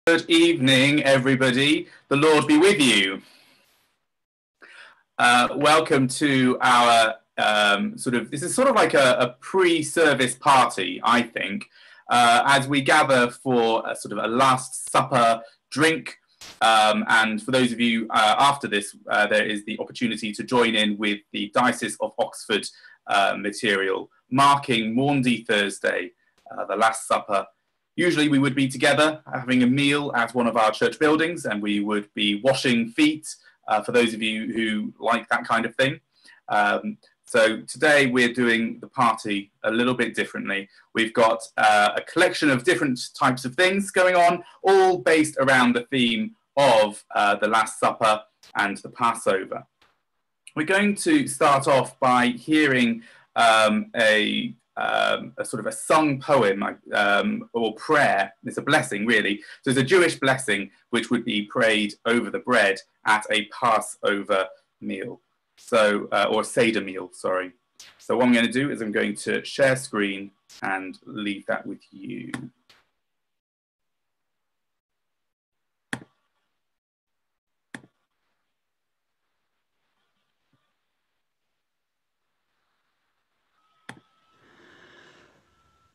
Good evening, everybody. The Lord be with you. Welcome to our this is sort of like a pre-service party, I think, as we gather for a Last Supper drink. And for those of you after this, there is the opportunity to join in with the Diocese of Oxford material, marking Maundy Thursday, the Last Supper. Usually we would be together having a meal at one of our church buildings, and we would be washing feet for those of you who like that kind of thing. So today we're doing the party a little bit differently. We've got a collection of different types of things going on, all based around the theme of the Last Supper and the Passover. We're going to start off by hearing a sung poem or prayer. It's a blessing, really. So it's a Jewish blessing which would be prayed over the bread at a Passover meal, or Seder meal, sorry. So what I'm going to do is I'm going to share screen and leave that with you.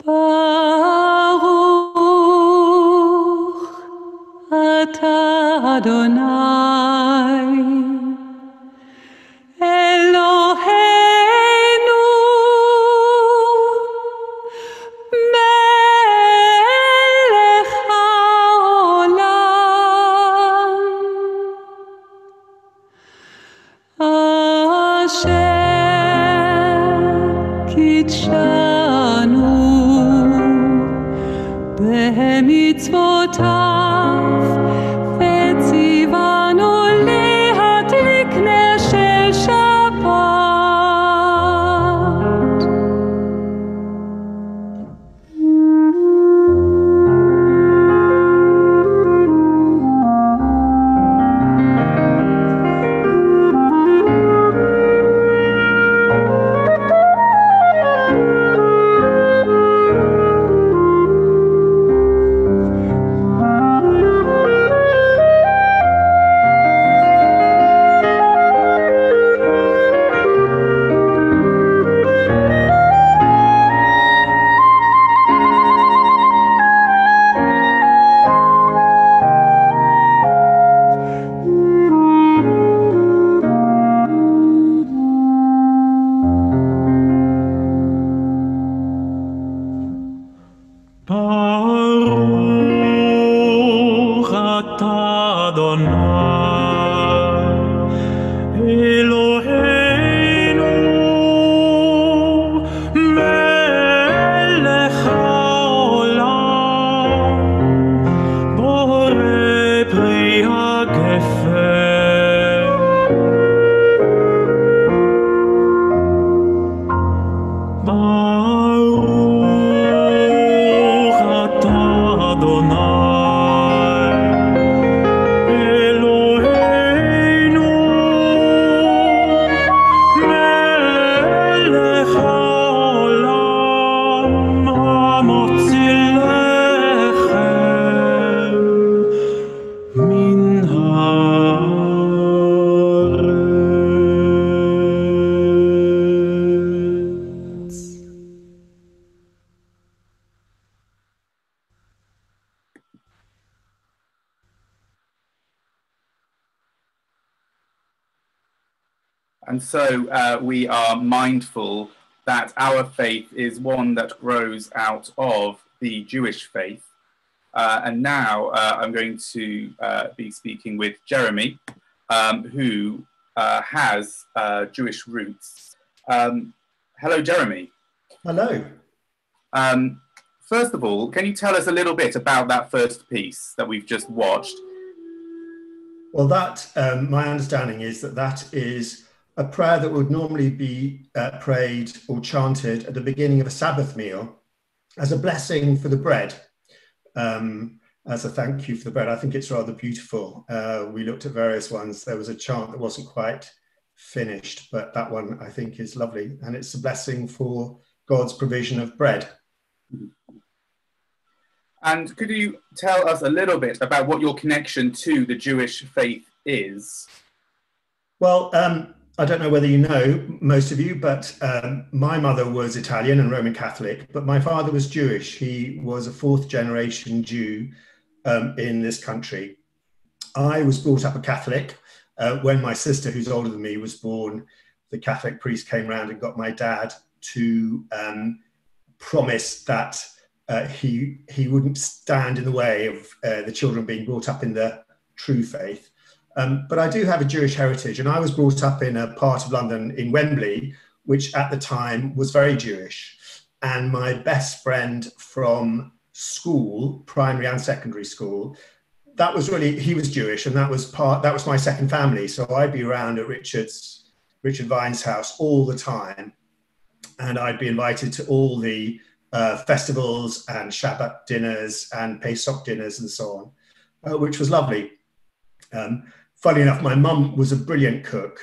Baruch atah Adonai Eloheinu melech haolam asher kitshanu במצוותיו וציוונו להדליק נר של שבת. And so we are mindful that our faith is one that grows out of the Jewish faith. And now I'm going to be speaking with Jeremy, who has Jewish roots. Hello, Jeremy. Hello. First of all, can you tell us a little bit about that first piece that we've just watched? Well, my understanding is that is a prayer that would normally be prayed or chanted at the beginning of a Sabbath meal as a blessing for the bread, as a thank you for the bread. I think it's rather beautiful. We looked at various ones. There was a chant that wasn't quite finished, but that one I think is lovely. And it's a blessing for God's provision of bread. And could you tell us a little bit about what your connection to the Jewish faith is? Well, I don't know whether you know, most of you, but my mother was Italian and Roman Catholic, but my father was Jewish. He was a fourth generation Jew in this country. I was brought up a Catholic. When my sister, who's older than me, was born, the Catholic priest came round and got my dad to promise that he wouldn't stand in the way of the children being brought up in the true faith. But I do have a Jewish heritage, and I was brought up in a part of London in Wembley, which at the time was very Jewish. And my best friend from school, primary and secondary school, he was Jewish, and that was my second family. So I'd be around at Richard Vine's house all the time, and I'd be invited to all the festivals and Shabbat dinners and Pesach dinners and so on, which was lovely. Funny enough, my mum was a brilliant cook.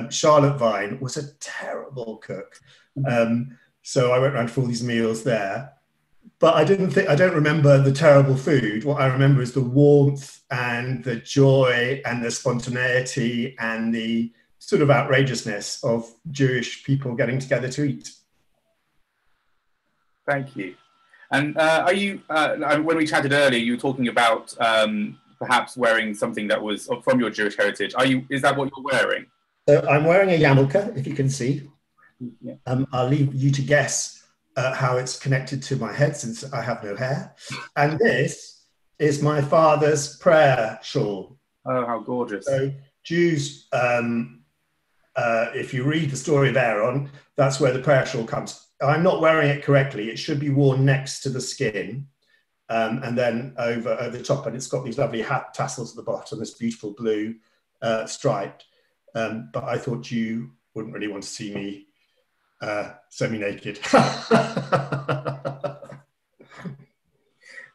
Charlotte Vine was a terrible cook. So I went around for all these meals there. But I don't remember the terrible food. What I remember is the warmth and the joy and the spontaneity and the sort of outrageousness of Jewish people getting together to eat. Thank you. And are you, when we chatted earlier, you were talking about perhaps wearing something that was from your Jewish heritage. Is that what you're wearing? So I'm wearing a yarmulke, if you can see. Yeah. I'll leave you to guess how it's connected to my head, since I have no hair. And this is my father's prayer shawl. Oh, how gorgeous. So Jews, if you read the story of Aaron, that's where the prayer shawl comes. I'm not wearing it correctly. It should be worn next to the skin, and then over the top, and it's got these lovely hat tassels at the bottom, this beautiful blue stripe. But I thought you wouldn't really want to see me semi-naked.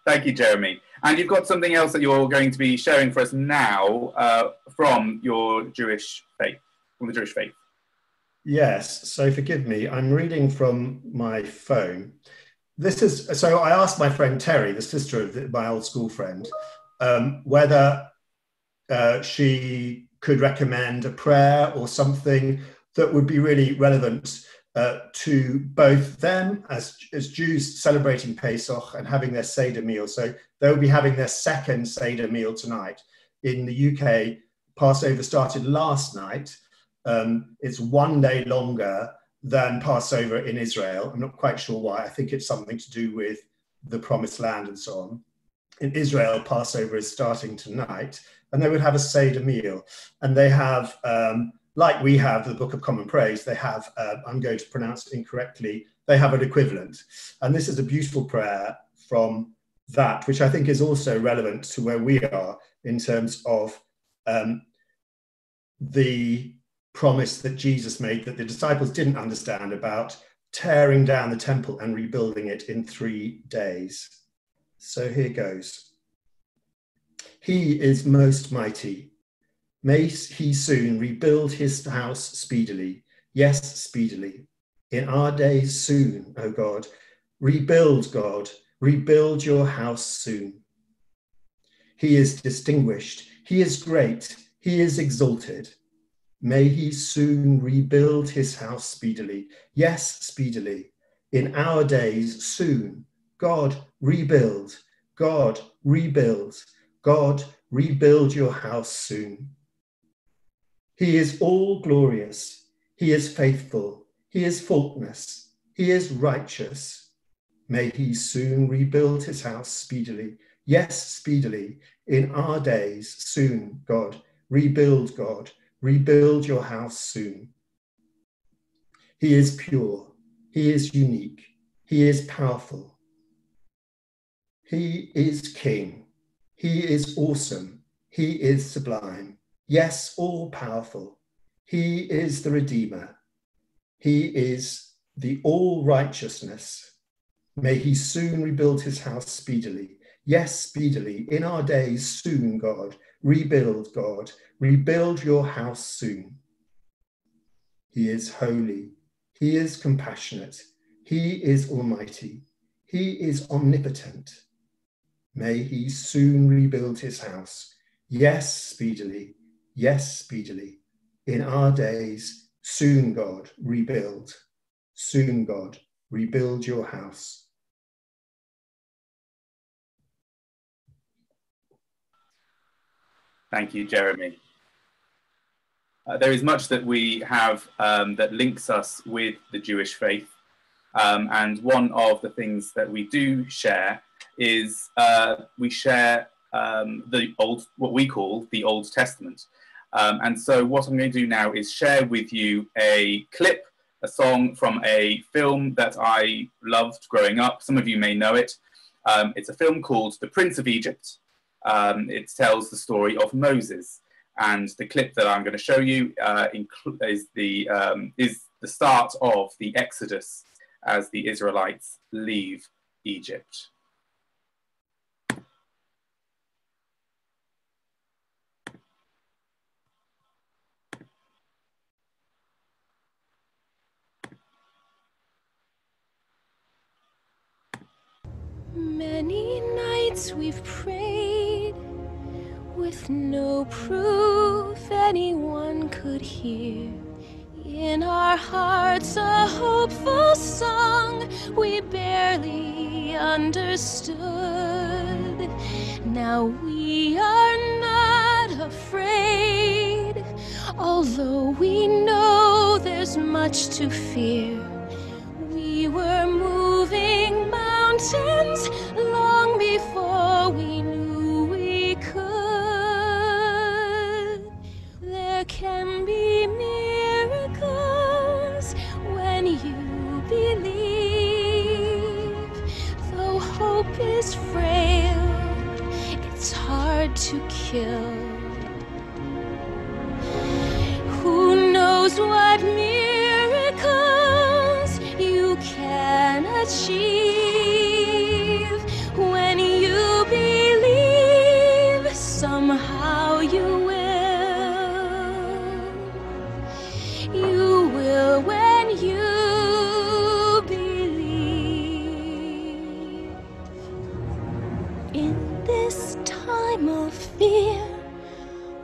Thank you, Jeremy. And you've got something else that you're going to be sharing for us now from your Jewish faith, from the Jewish faith. Yes, so forgive me, I'm reading from my phone. So I asked my friend Terry, the sister of my old school friend, whether she could recommend a prayer or something that would be really relevant to both them as Jews celebrating Pesach and having their Seder meal. So they'll be having their second Seder meal tonight. In the UK, Passover started last night. It's 1 day longer than Passover in Israel. I'm not quite sure why. I think it's something to do with the Promised Land and so on. In Israel, Passover is starting tonight, and they would have a Seder meal. And they have, like we have the Book of Common Praise, they have, I'm going to pronounce it incorrectly, they have an equivalent. And this is a beautiful prayer from that, which I think is also relevant to where we are in terms of the promise that Jesus made that the disciples didn't understand about tearing down the temple and rebuilding it in 3 days. So here goes. He is most mighty. May he soon rebuild his house speedily. Yes, speedily. In our days soon, O God. Rebuild, God. Rebuild your house soon. He is distinguished. He is great. He is exalted. May he soon rebuild his house speedily. Yes, speedily. In our days, soon. God, rebuild. God, rebuild. God, rebuild your house soon. He is all glorious. He is faithful. He is faultless. He is righteous. May he soon rebuild his house speedily. Yes, speedily. In our days, soon. God, rebuild, God. Rebuild your house soon. He is pure. He is unique. He is powerful. He is king. He is awesome. He is sublime. Yes, all powerful. He is the Redeemer. He is the all righteousness. May he soon rebuild his house speedily. Yes, speedily. In our days, soon, God. Rebuild, God. Rebuild your house soon. He is holy. He is compassionate. He is almighty. He is omnipotent. May he soon rebuild his house. Yes, speedily. Yes, speedily. In our days, soon, God, rebuild. Soon, God, rebuild your house. Thank you, Jeremy. There is much that we have that links us with the Jewish faith. And one of the things that we do share is we share what we call the Old Testament. And so what I'm going to do now is share with you a clip, a song from a film that I loved growing up. Some of you may know it. It's a film called The Prince of Egypt. It tells the story of Moses. And the clip that I'm going to show you is the start of the Exodus as the Israelites leave Egypt. Many nights we've prayed with no proof anyone could hear. In our hearts a hopeful song we barely understood. Now we are not afraid, although we know there's much to fear. We were moving mountains long before we knew we could. There can be miracles when you believe. Though hope is frail, it's hard to kill. Who knows what miracles you can achieve when you believe? Somehow you will. You will when you believe. In this time of fear,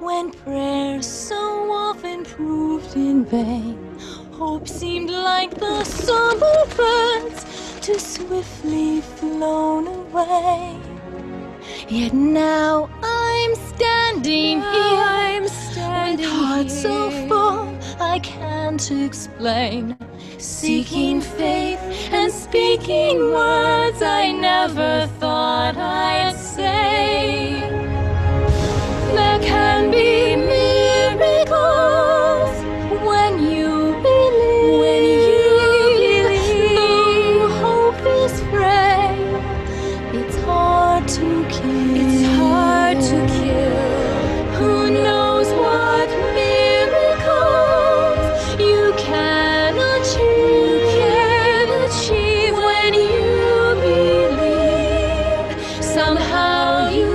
when prayers so often proved in vain, hope seemed like the summer birds too swiftly flown away. Yet now I'm standing here, with heart so full I can't explain, seeking faith and speaking words I never thought I'd say. There can be miracles when you believe. When you believe, though hope is frail, it's hard to kill. It's hard to kill. Who knows what miracles you can achieve? When you believe, somehow you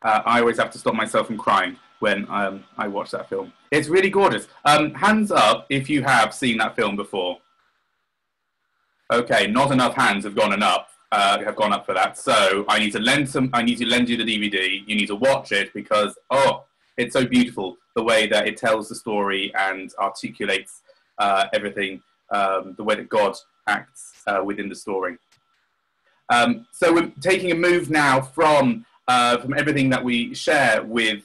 I always have to stop myself from crying when I watch that film. It's really gorgeous. Hands up if you have seen that film before. Okay, not enough hands have gone up. Have gone up for that. So I need to lend you the DVD. You need to watch it because it's so beautiful the way that it tells the story and articulates everything, the way that God acts within the story. So we're taking a move now from everything that we share with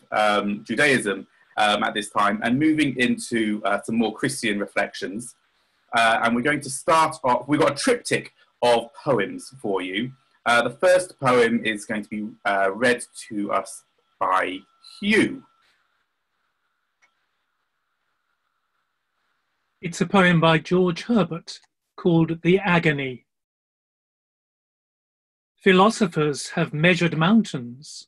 Judaism at this time and moving into some more Christian reflections. And we're going to start off, we've got a triptych of poems for you. The first poem is going to be read to us by Hugh. It's a poem by George Herbert called The Agony. Philosophers have measured mountains,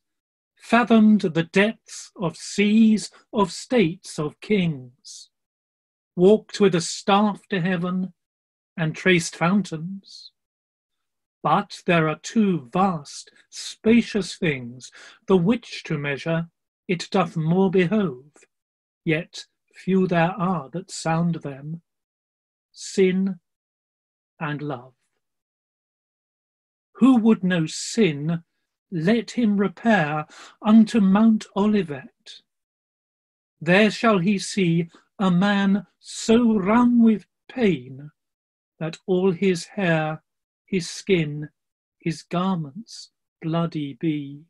fathomed the depths of seas, of states, of kings, walked with a staff to heaven and traced fountains. But there are two vast, spacious things, the which to measure it doth more behove, yet few there are that sound them, sin and love. Who would know sin, let him repair unto Mount Olivet. There shall he see a man so wrung with pain that all his hair, his skin, his garments bloody be.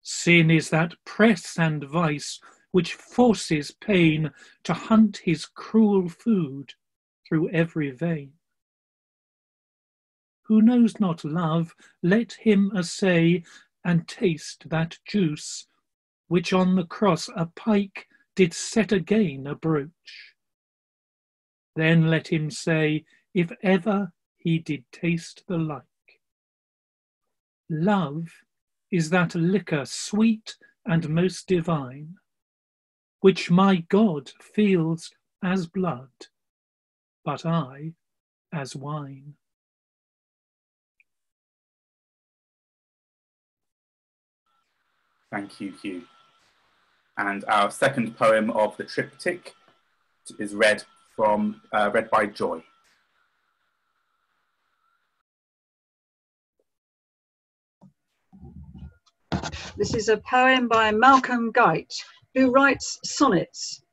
Sin is that press and vice which forces pain to hunt his cruel food through every vein. Who knows not love, let him essay and taste that juice which on the cross a pike did set again a brooch. Then let him say, if ever he did taste the like. Love is that liquor sweet and most divine, which my God feels as blood, but I as wine. Thank you, Hugh. And our second poem of the triptych is read by Joy. This is a poem by Malcolm Guite, who writes sonnets,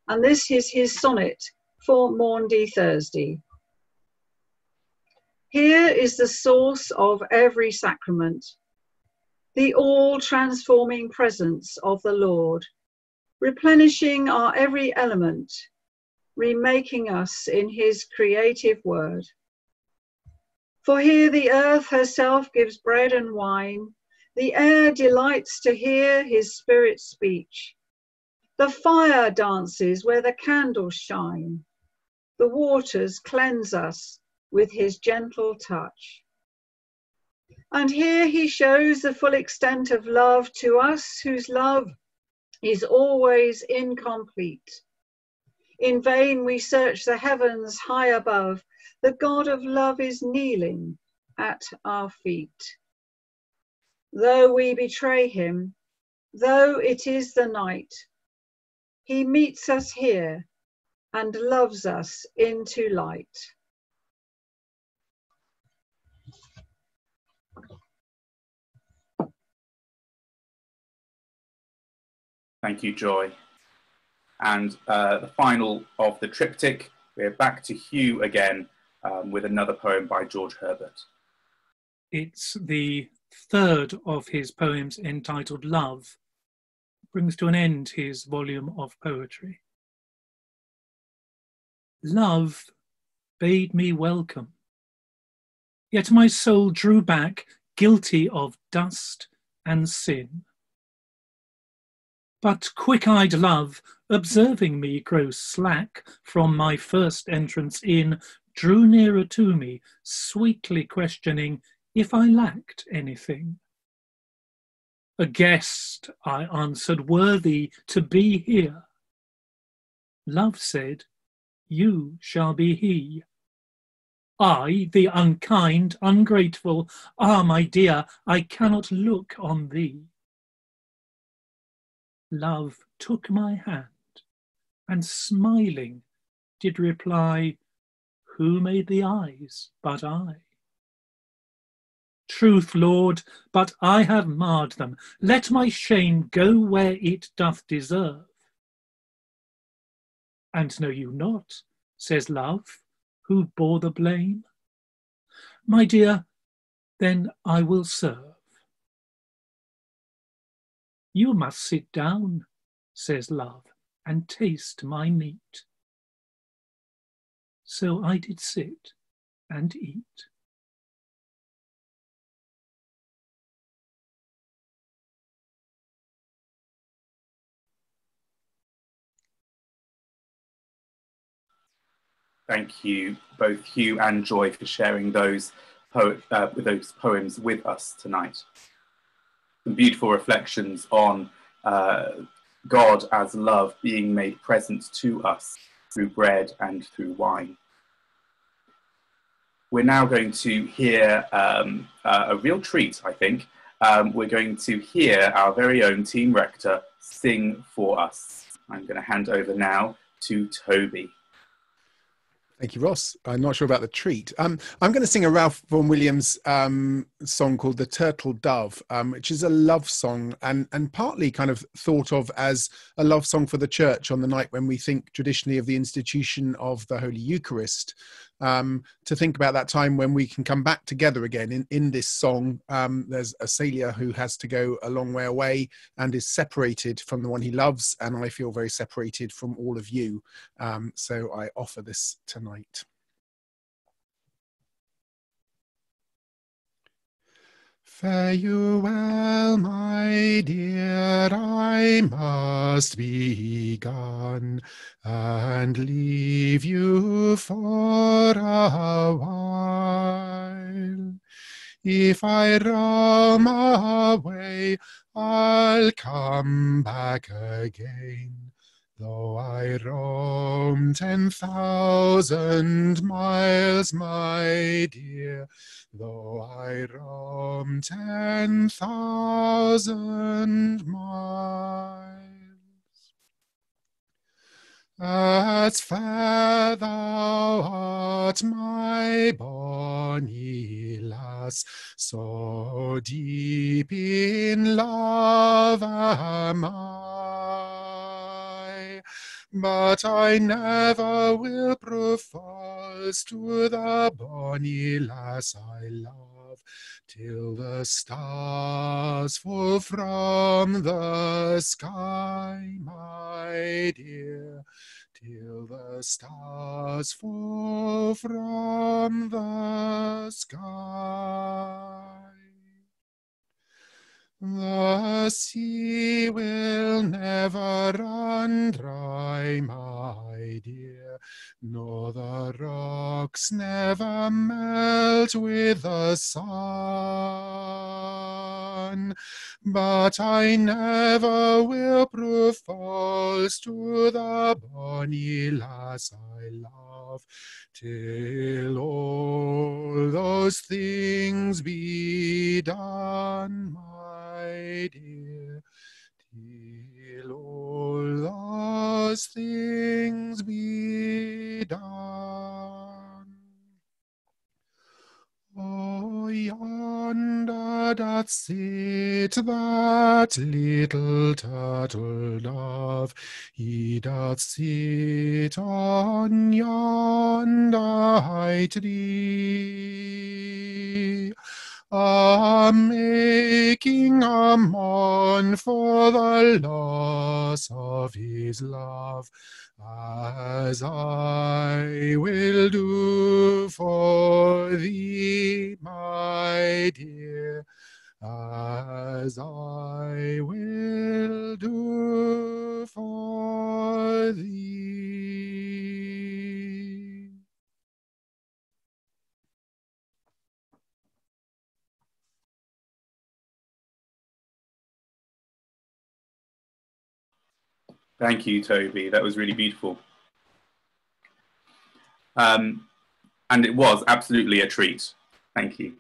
and this is his sonnet for Maundy Thursday. Here is the source of every sacrament, the all-transforming presence of the Lord, replenishing our every element, remaking us in his creative word. For here the earth herself gives bread and wine, the air delights to hear his spirit speech. The fire dances where the candles shine. The waters cleanse us with his gentle touch. And here he shows the full extent of love to us, whose love is always incomplete. In vain we search the heavens high above. The God of love is kneeling at our feet. Though we betray him, though it is the night, he meets us here and loves us into light. Thank you, Joy. And the final of the triptych, we're back to Hugh again with another poem by George Herbert. It's the third of his poems entitled Love, brings to an end his volume of poetry. Love bade me welcome, yet my soul drew back, guilty of dust and sin. But quick-eyed love, observing me grow slack from my first entrance in, drew nearer to me, sweetly questioning if I lacked anything. A guest, I answered, worthy to be here. Love said, you shall be he. I, the unkind, ungrateful, my dear, I cannot look on thee. Love took my hand, and smiling did reply, who made the eyes but I? Truth, Lord, but I have marred them. Let my shame go where it doth deserve. And know you not, says love, who bore the blame? My dear, then I will serve. You must sit down, says love, and taste my meat. So I did sit and eat. Thank you, both Hugh and Joy, for sharing those poems with us tonight. Some beautiful reflections on God as love being made present to us through bread and through wine. We're now going to hear a real treat, I think. We're going to hear our very own team rector sing for us. I'm going to hand over now to Toby. Thank you, Ross. I'm not sure about the treat. I'm going to sing a Ralph Vaughan Williams song called The Turtle Dove, which is a love song and partly kind of thought of as a love song for the church on the night when we think traditionally of the institution of the Holy Eucharist. To think about that time when we can come back together again. In this song, there's a sailor who has to go a long way away and is separated from the one he loves, and I feel very separated from all of you. So I offer this tonight. Fare you well, my dear, I must be gone, and leave you for a while. If I roam away, I'll come back again. Though I roam 10,000 miles, my dear, though I roam 10,000 miles. As fair thou art, my bonny lass, so deep in love am I. But I never will prove false to the bonny lass I love, till the stars fall from the sky, my dear, till the stars fall from the sky. The sea will never run dry, my dear, nor the rocks never melt with the sun. But I never will prove false to the bonny lass I love, till all those things be done, my dear, till all those things be done. Oh, yonder doth sit that little turtle dove, he doth sit on yonder high tree, making a mourn for the loss of his love, as I will do for thee, my dear, as I will do for thee. Thank you, Toby. That was really beautiful. And it was absolutely a treat. Thank you.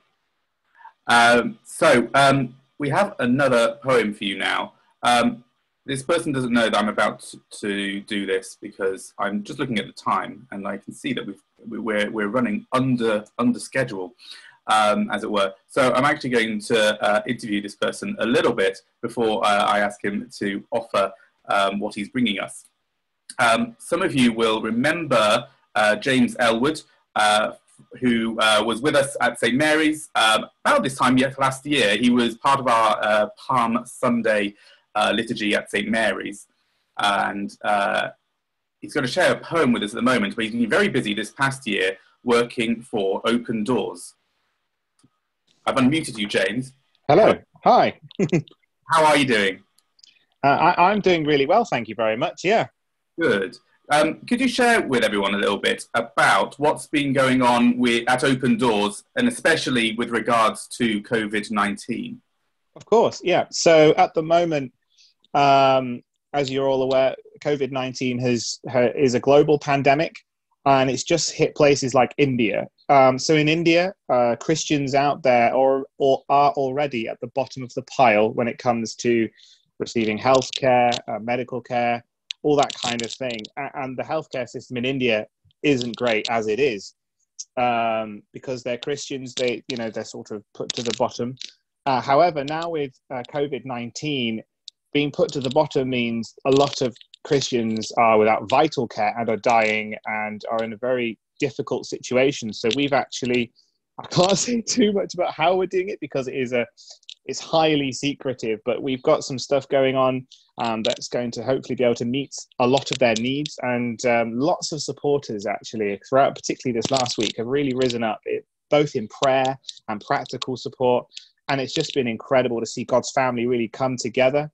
We have another poem for you now. This person doesn't know that I'm about to do this because I'm just looking at the time and I can see that we're running under schedule, as it were. So I'm actually going to interview this person a little bit before I ask him to offer what he's bringing us. Some of you will remember James Elwood, who was with us at St. Mary's about this time last year. He was part of our Palm Sunday liturgy at St. Mary's, and he's going to share a poem with us at the moment, but he's been very busy this past year working for Open Doors. I've unmuted you, James. Hello. Hi. How are you doing? I'm doing really well, thank you very much. Yeah. Good. Could you share with everyone a little bit about what's been going on at Open Doors, and especially with regards to COVID-19? Of course, yeah. So at the moment, as you're all aware, COVID-19 is a global pandemic, and it's just hit places like India. So in India, Christians out there or are already at the bottom of the pile when it comes to receiving healthcare, medical care, all that kind of thing. And the healthcare system in India isn't great as it is, because they're Christians. They're sort of put to the bottom. However, now with COVID-19, being put to the bottom means a lot of Christians are without vital care and are dying and are in a very difficult situation. So we've actually, I can't say too much about how we're doing it because it's highly secretive, but we've got some stuff going on that's going to hopefully be able to meet a lot of their needs. And lots of supporters actually throughout, particularly this last week, have really risen up, both in prayer and practical support. And it's just been incredible to see God's family really come together.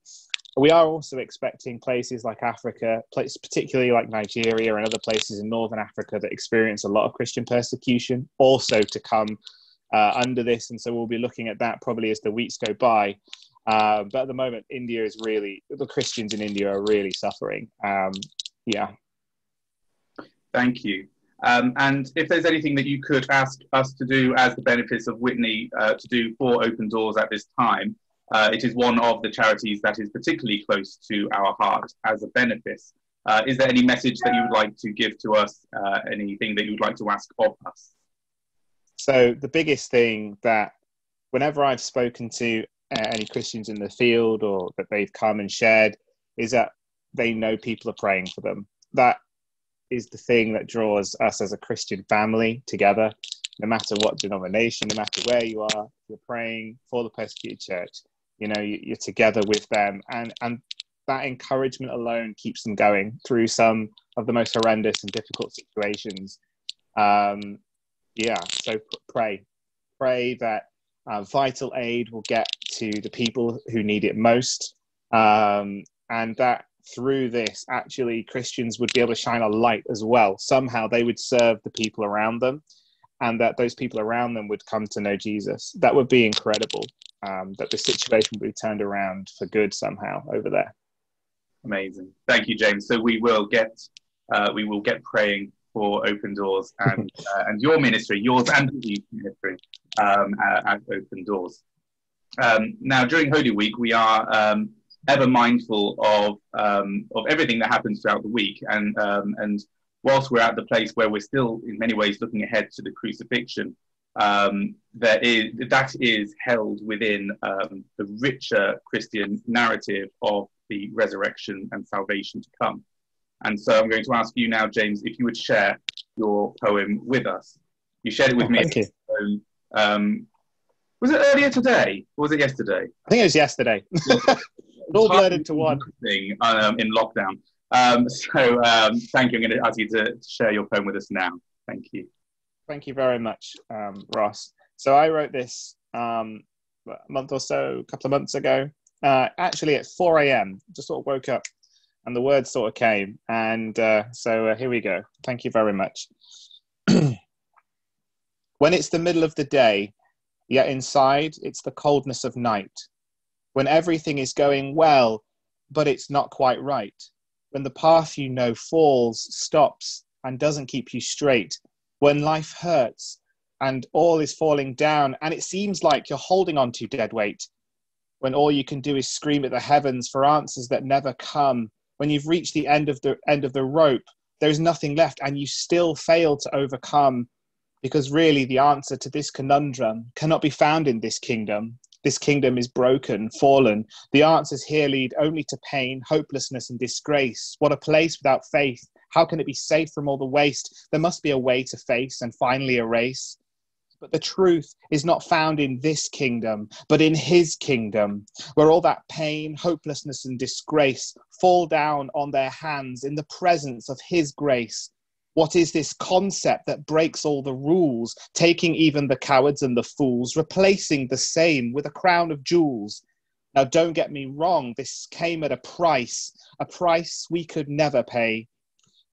We are also expecting places like Africa, particularly like Nigeria and other places in Northern Africa that experience a lot of Christian persecution, also to come under this. And so we'll be looking at that probably as the weeks go by. But at the moment, the Christians in India are really suffering. Yeah. Thank you. And if there's anything that you could ask us to do as the Benefice of Witney to do for Open Doors at this time, it is one of the charities that is particularly close to our heart as a benefice. Is there any message that you would like to give to us, anything that you would like to ask of us? So the biggest thing that whenever I've spoken to any Christians in the field or that they've come and shared is that they know people are praying for them. That is the thing that draws us as a Christian family together. No matter what denomination, no matter where you are, you're praying for the persecuted church. You're together with them, and that encouragement alone keeps them going through some of the most horrendous and difficult situations. So pray that vital aid will get to the people who need it most, and that through this, actually, Christians would be able to shine a light as well. Somehow they would serve the people around them, and that those people around them would come to know Jesus. That would be incredible, that the situation would be turned around for good somehow over there. Amazing. Thank you, James. So we will get praying for Open Doors and your ministry, yours and the youth ministry at Open Doors. Now, during Holy Week, we are ever mindful of everything that happens throughout the week, and whilst we're at the place where we're still in many ways looking ahead to the crucifixion, that is held within the richer Christian narrative of the resurrection and salvation to come. And so I'm going to ask you now, James, if you would share your poem with us. You shared it with me. Thank you. Was it earlier today or was it yesterday? I think it was yesterday. All blurred into one. Thing, in lockdown. Thank you. I'm going to ask you to share your poem with us now. Thank you. Thank you very much, Ross. So I wrote this a month or so, a couple of months ago, actually at 4 a.m. Just sort of woke up and the words sort of came. And so here we go. Thank you very much. When it's the middle of the day, yet inside it's the coldness of night. When everything is going well, but it's not quite right. When the path you know falls, stops, and doesn't keep you straight. When life hurts and all is falling down and it seems like you're holding on to dead weight. when all you can do is scream at the heavens for answers that never come, when you've reached the end of the rope, there's nothing left, and you still fail to overcome, because really the answer to this conundrum cannot be found in this kingdom. This kingdom is broken, fallen. The answers here lead only to pain, hopelessness, and disgrace. What a place without faith. How can it be safe from all the waste? There must be a way to face and finally erase. But the truth is not found in this kingdom, but in his kingdom, where all that pain, hopelessness, and disgrace fall down on their hands in the presence of his grace. What is this concept that breaks all the rules, taking even the cowards and the fools, replacing the same with a crown of jewels? Now, don't get me wrong, this came at a price we could never pay.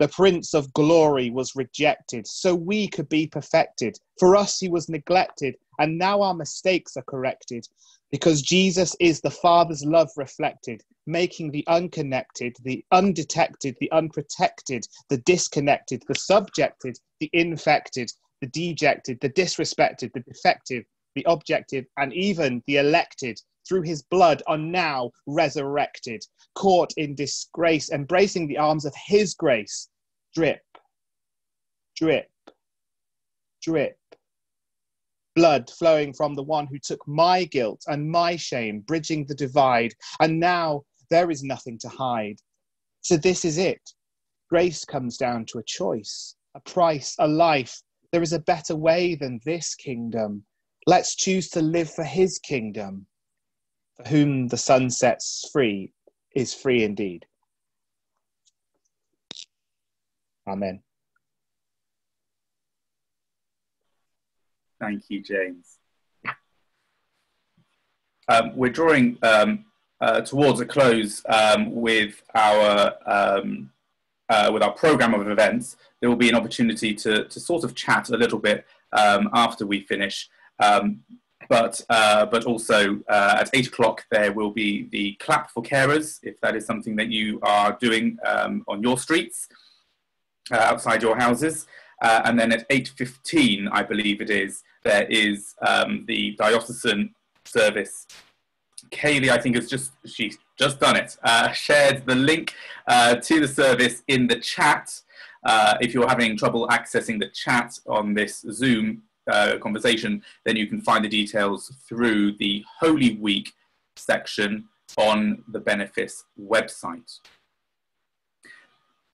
The Prince of Glory was rejected, so we could be perfected. For us, he was neglected, and now our mistakes are corrected. Because Jesus is the Father's love reflected, making the unconnected, the undetected, the unprotected, the disconnected, the subjected, the infected, the dejected, the disrespected, the defective, the objective, and even the elected, through his blood are now resurrected, caught in disgrace, embracing the arms of his grace. Drip, drip, drip. Blood flowing from the one who took my guilt and my shame, bridging the divide. And now there is nothing to hide. So this is it. Grace comes down to a choice, a price, a life. There is a better way than this kingdom. Let's choose to live for his kingdom. For whom the sun sets free is free indeed. Amen. Thank you, James. We're drawing towards a close with our program of events. There will be an opportunity to sort of chat a little bit after we finish. But also at 8 o'clock there will be the clap for carers, if that is something that you are doing on your streets, outside your houses. And then at 8:15, I believe it is, there is the diocesan service. Kaylee, I think, she's just done it, shared the link to the service in the chat. If you're having trouble accessing the chat on this Zoom conversation, then you can find the details through the Holy Week section on the Benefice website.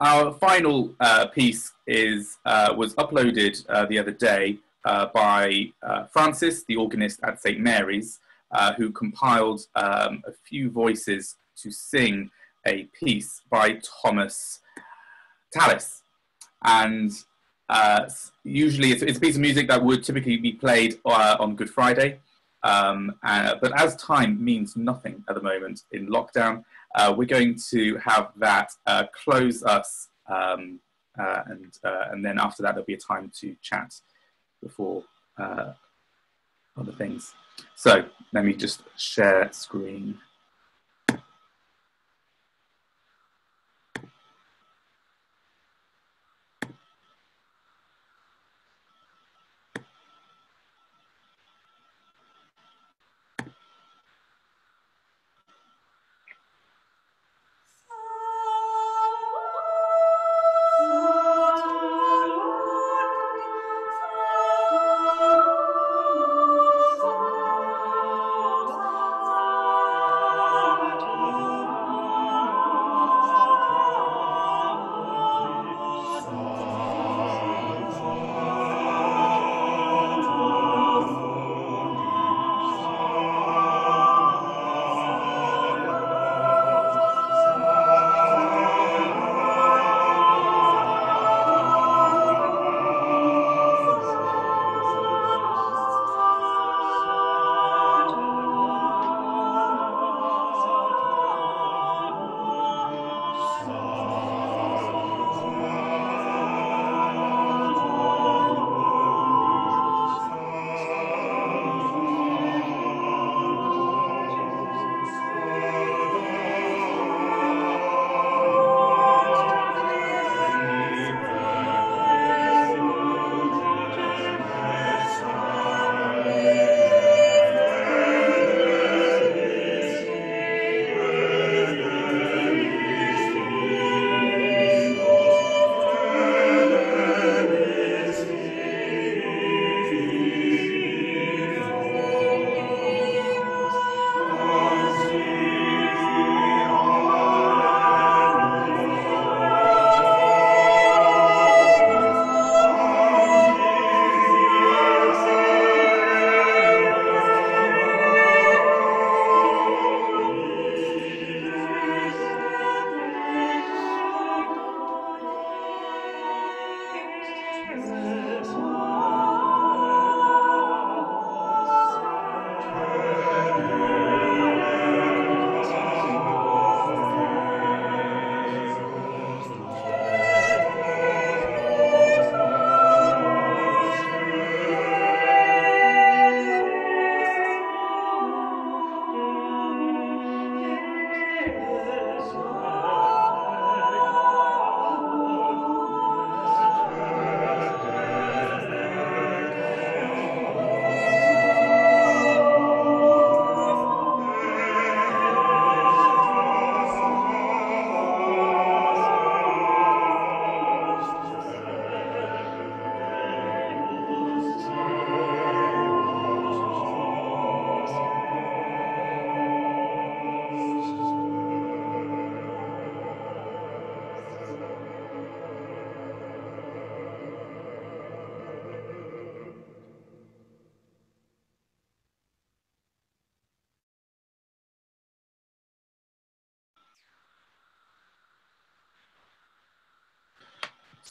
Our final piece was uploaded the other day by Francis, the organist at St. Mary's, who compiled a few voices to sing a piece by Thomas Tallis. And usually it's a piece of music that would typically be played on Good Friday. But as time means nothing at the moment in lockdown, we're going to have that close us, and then after that there'll be a time to chat before other things. So let me just share screen.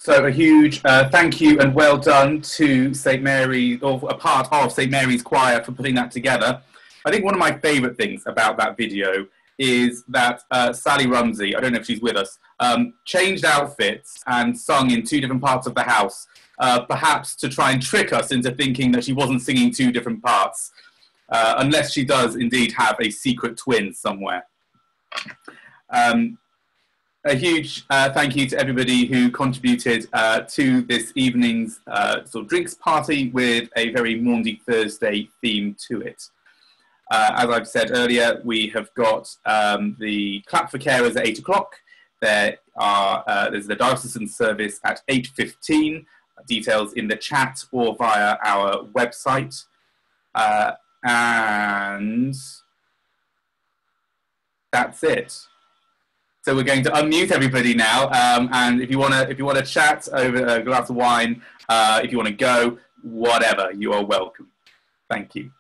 So a huge thank you and well done to St. Mary, or a part of St. Mary's choir, for putting that together. I think one of my favourite things about that video is that Sally Rumsey, I don't know if she's with us, changed outfits and sung in 2 different parts of the house, perhaps to try and trick us into thinking that she wasn't singing 2 different parts, unless she does indeed have a secret twin somewhere. A huge thank you to everybody who contributed to this evening's sort of drinks party with a very Maundy Thursday theme to it. As I've said earlier, we have got the clap for carers at 8 o'clock. There's the diocesan service at 8:15. Details in the chat or via our website. And that's it. So we're going to unmute everybody now, and if you want to chat over a glass of wine, if you want to go, whatever, you are welcome. Thank you.